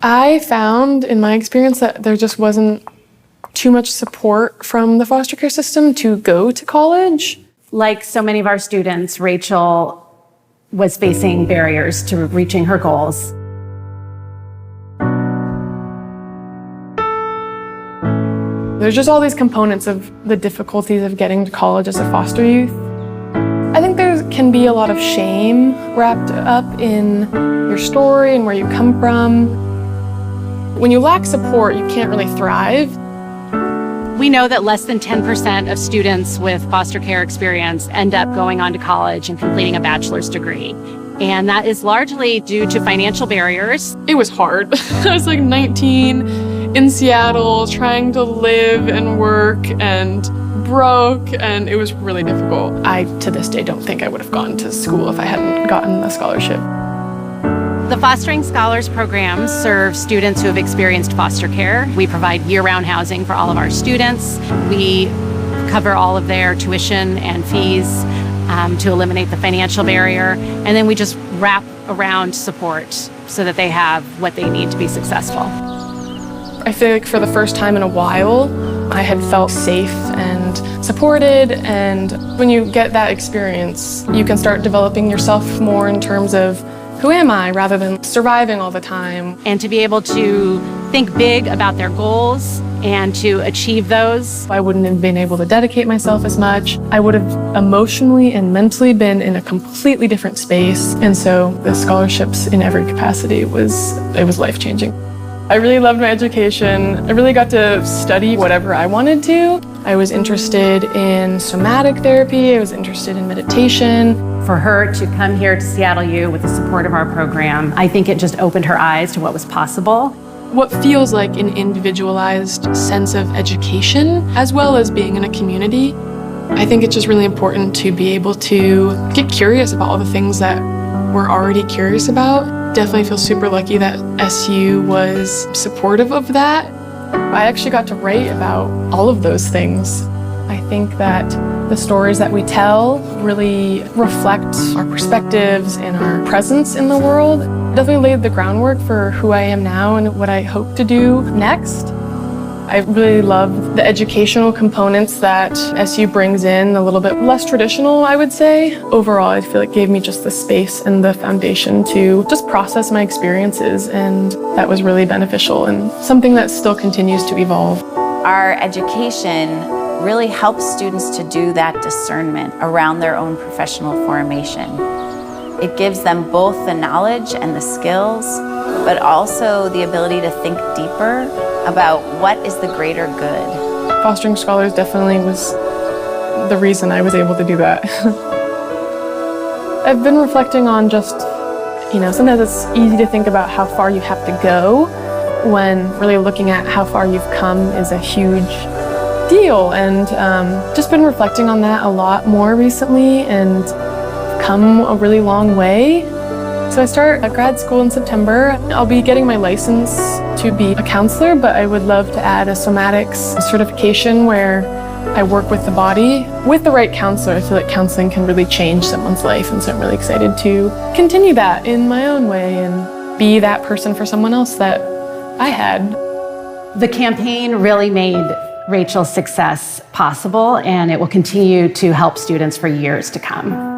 I found in my experience that there just wasn't too much support from the foster care system to go to college. Like so many of our students, Rachel was facing barriers to reaching her goals. There's just all these components of the difficulties of getting to college as a foster youth. I think there can be a lot of shame wrapped up in your story and where you come from. When you lack support, you can't really thrive. We know that less than 10% of students with foster care experience end up going on to college and completing a bachelor's degree. And that is largely due to financial barriers. It was hard. I was like 19 in Seattle, trying to live and work and broke, and it was really difficult. I, to this day, don't think I would have gone to school if I hadn't gotten a scholarship. The Fostering Scholars Program serves students who have experienced foster care. We provide year-round housing for all of our students. We cover all of their tuition and fees to eliminate the financial barrier. And then we just wrap around support so that they have what they need to be successful. I feel like for the first time in a while, I had felt safe and supported, and when you get that experience, you can start developing yourself more in terms of who am I, rather than surviving all the time. And to be able to think big about their goals and to achieve those. I wouldn't have been able to dedicate myself as much. I would have emotionally and mentally been in a completely different space. And so the scholarships in every capacity, it was life-changing. I really loved my education. I really got to study whatever I wanted to. I was interested in somatic therapy. I was interested in meditation. For her to come here to Seattle U with the support of our program, I think it just opened her eyes to what was possible. What feels like an individualized sense of education, as well as being in a community. I think it's just really important to be able to get curious about all the things that we're already curious about. Definitely feel super lucky that SU was supportive of that. I actually got to write about all of those things. I think that the stories that we tell really reflect our perspectives and our presence in the world. Definitely laid the groundwork for who I am now and what I hope to do next. I really love the educational components that SU brings in, a little bit less traditional, I would say. Overall, I feel it gave me just the space and the foundation to just process my experiences, and that was really beneficial and something that still continues to evolve. Our education really helps students to do that discernment around their own professional formation. It gives them both the knowledge and the skills, but also the ability to think deeper about what is the greater good. Fostering Scholars definitely was the reason I was able to do that. I've been reflecting on just, sometimes it's easy to think about how far you have to go when really looking at how far you've come is a huge deal, and just been reflecting on that a lot more recently and come a really long way. So I start at grad school in September. I'll be getting my license to be a counselor, but I would love to add a somatics certification where I work with the body. With the right counselor, I feel like counseling can really change someone's life, and so I'm really excited to continue that in my own way and be that person for someone else that I had. The campaign really made Rachel's success possible, and it will continue to help students for years to come.